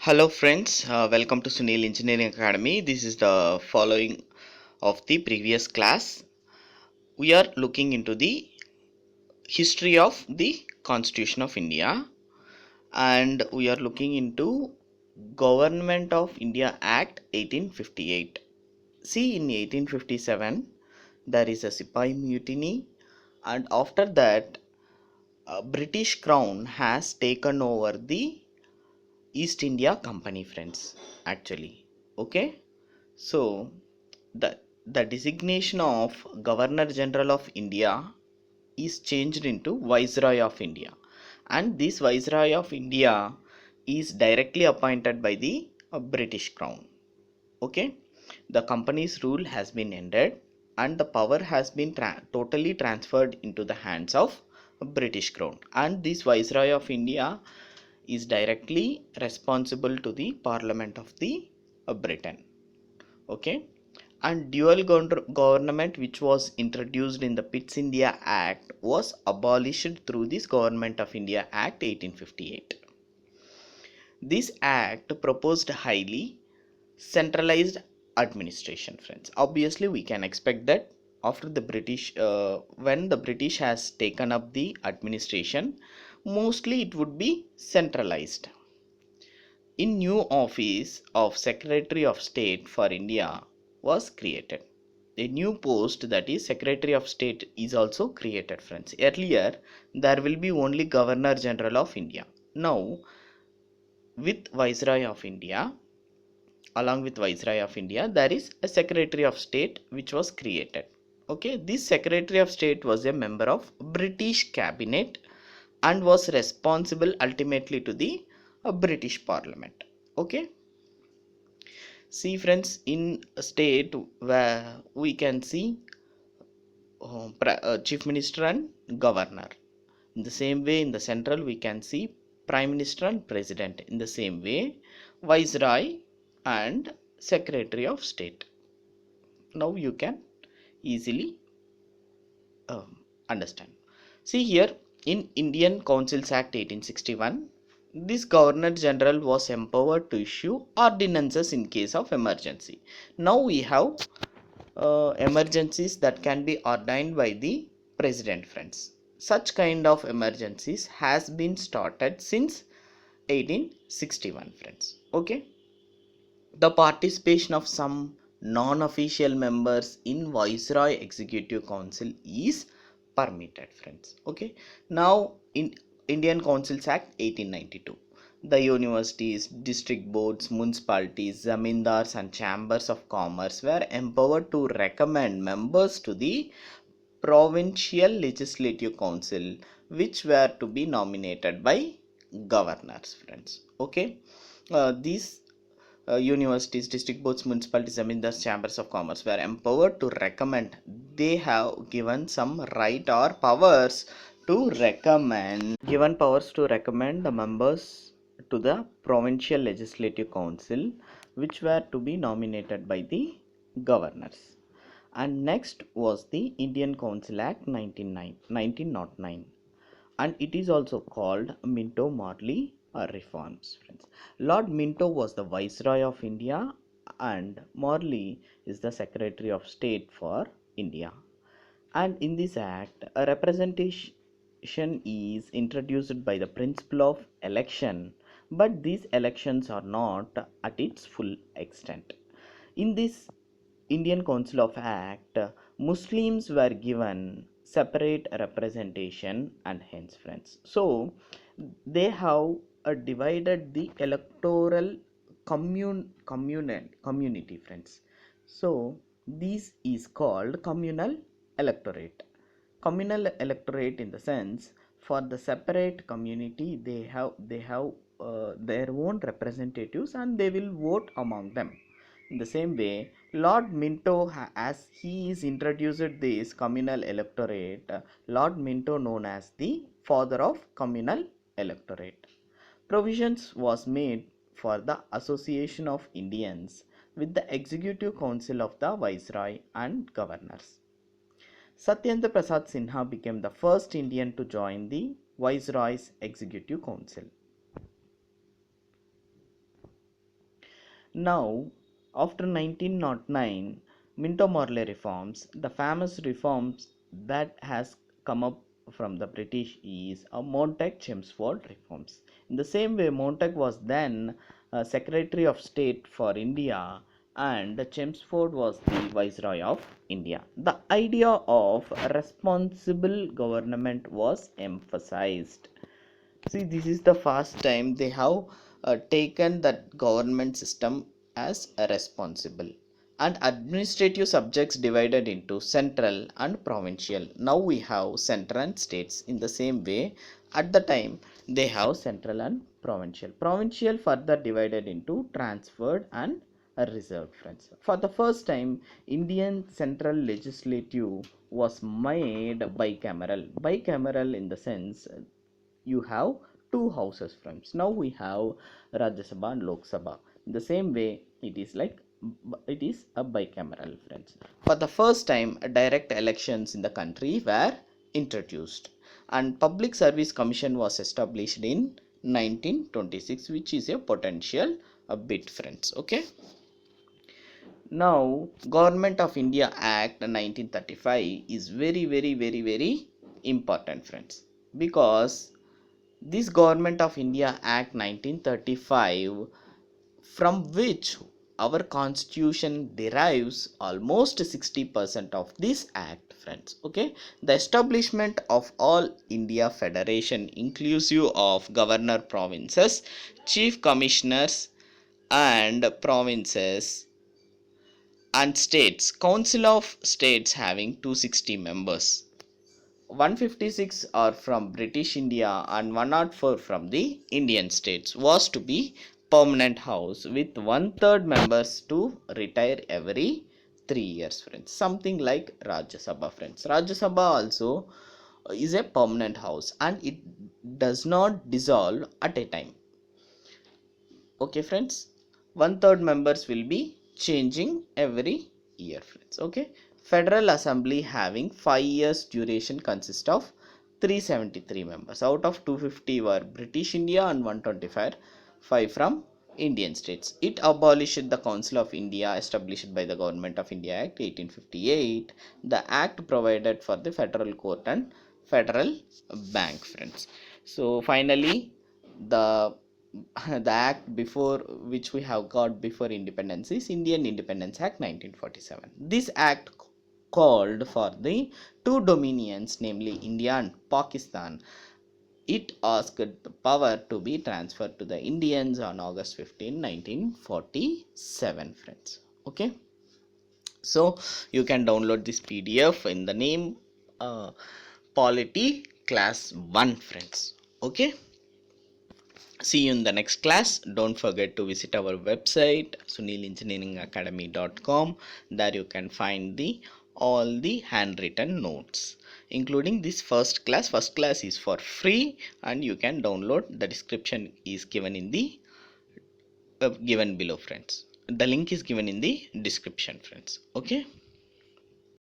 Hello friends, welcome to Sunil Engineering Academy. This is the following of the previous class. We are looking into the history of the Constitution of India, and we are looking into Government of India Act 1858. See, in 1857 there is a Sipahi mutiny, and after that British Crown has taken over the East India Company, friends, actually. Okay, so the the designation of Governor General of India is changed into Viceroy of India, and this Viceroy of India is directly appointed by the British Crown. Okay, the company's rule has been ended, and the power has been totally transferred into the hands of British Crown, and this Viceroy of India is directly responsible to the Parliament of the Britain. Okay, and dual government, which was introduced in the Pitt's India Act, was abolished through this Government of India Act 1858. This act proposed highly centralized administration, friends. Obviously we can expect that after the British when the British has taken up the administration, mostly it would be centralized. In new office of Secretary of State for India was created. A new post, that is Secretary of State, is also created, friends. Earlier there will be only Governor General of India. Now with Viceroy of India, along with Viceroy of India, there is a Secretary of State which was created. Okay, this Secretary of State was a member of British Cabinet and was responsible ultimately to the British Parliament. Okay, see friends, in a state where we can see Chief Minister and Governor. In the same way, in the central we can see Prime Minister and President. In the same way, Viceroy and Secretary of State. Now you can easily understand. See here, in Indian Councils Act 1861, this Governor General was empowered to issue ordinances in case of emergency. Now we have emergencies that can be ordained by the President, friends. Such kind of emergencies has been started since 1861, friends. Okay, the participation of some non-official members in Viceroy Executive Council is permitted, friends. Okay, now in Indian Councils Act 1892, the universities, district boards, municipalities, zamindars and chambers of commerce were empowered to recommend members to the provincial legislative council, which were to be nominated by governors, friends. Okay, these universities, district boards, municipalities, zamindars, chambers of commerce were empowered to recommend. They have given some right or powers to recommend, given powers to recommend the members to the provincial legislative council, which were to be nominated by the governors. And next was the Indian Council Act 1909, and it is also called Minto-Morley reforms, friends. Lord Minto was the Viceroy of India, and Morley is the Secretary of State for India. And in this act, a representation is introduced by the principle of election, but these elections are not at its full extent. In this Indian Council of Act, Muslims were given separate representation, and hence, friends. So they have divided the electoral community, friends. So this is called communal electorate. Communal electorate, in the sense, for the separate community, they have their own representatives, and they will vote among them. In the same way, Lord Minto, as he is introduced this communal electorate, Lord Minto known as the father of communal electorate. Provisions was made for the association of Indians with the executive council of the viceroy and governors. Satyendra Prasad Sinha became the first Indian to join the viceroy's executive council. Now, after 1909, Minto Morley reforms, the famous reforms that has come up from the British is a Montagu-Chelmsford reforms. In the same way, Montagu was then Secretary of State for India and Chelmsford was the Viceroy of India. The idea of responsible government was emphasized. See, this is the first time they have taken that government system as a responsible and administrative subjects divided into central and provincial. Now we have central and states in the same way. At the time, they have central and provincial. Provincial further divided into transferred and reserved, friends. For the first time, Indian central legislative was made bicameral. Bicameral in the sense you have two houses, friends. Now we have Rajya Sabha and Lok Sabha. In the same way, it is a bicameral, friends. For the first time, direct elections in the country were introduced and Public Service Commission was established in 1926, which is a potential a bit, friends. Okay. Now, Government of India Act 1935 is very important, friends, because this Government of India Act 1935, from which our constitution derives almost 60% of this act, friends. Okay, the establishment of all India Federation inclusive of governor provinces, chief commissioners and provinces and states, council of states having 260 members. 156 are from British India and 104 from the Indian states, was to be permanent house with one-third members to retire every 3 years, friends. Something like Rajya Sabha, friends. Rajya Sabha also is a permanent house and it does not dissolve at a time. Okay, friends, one-third members will be changing every year, friends. Okay, Federal Assembly having 5 years duration consists of 373 members. Out of 250 were British India and 125 5 from Indian states. It abolished the Council of India established by the Government of India Act 1858. The act provided for the federal court and federal bank, friends. So finally, the the act before which we have got before independence is Indian Independence Act 1947. This act called for the two dominions, namely India and Pakistan. It asked the power to be transferred to the Indians on August 15, 1947, friends. Okay, so you can download this PDF in the name Polity Class 1, friends. Okay, see you in the next class. Don't forget to visit our website sunilengineeringacademy.com. There you can find the all the handwritten notes including this first class is for free and you can download. The description is given in the given below, friends. The link is given in the description, friends. Okay.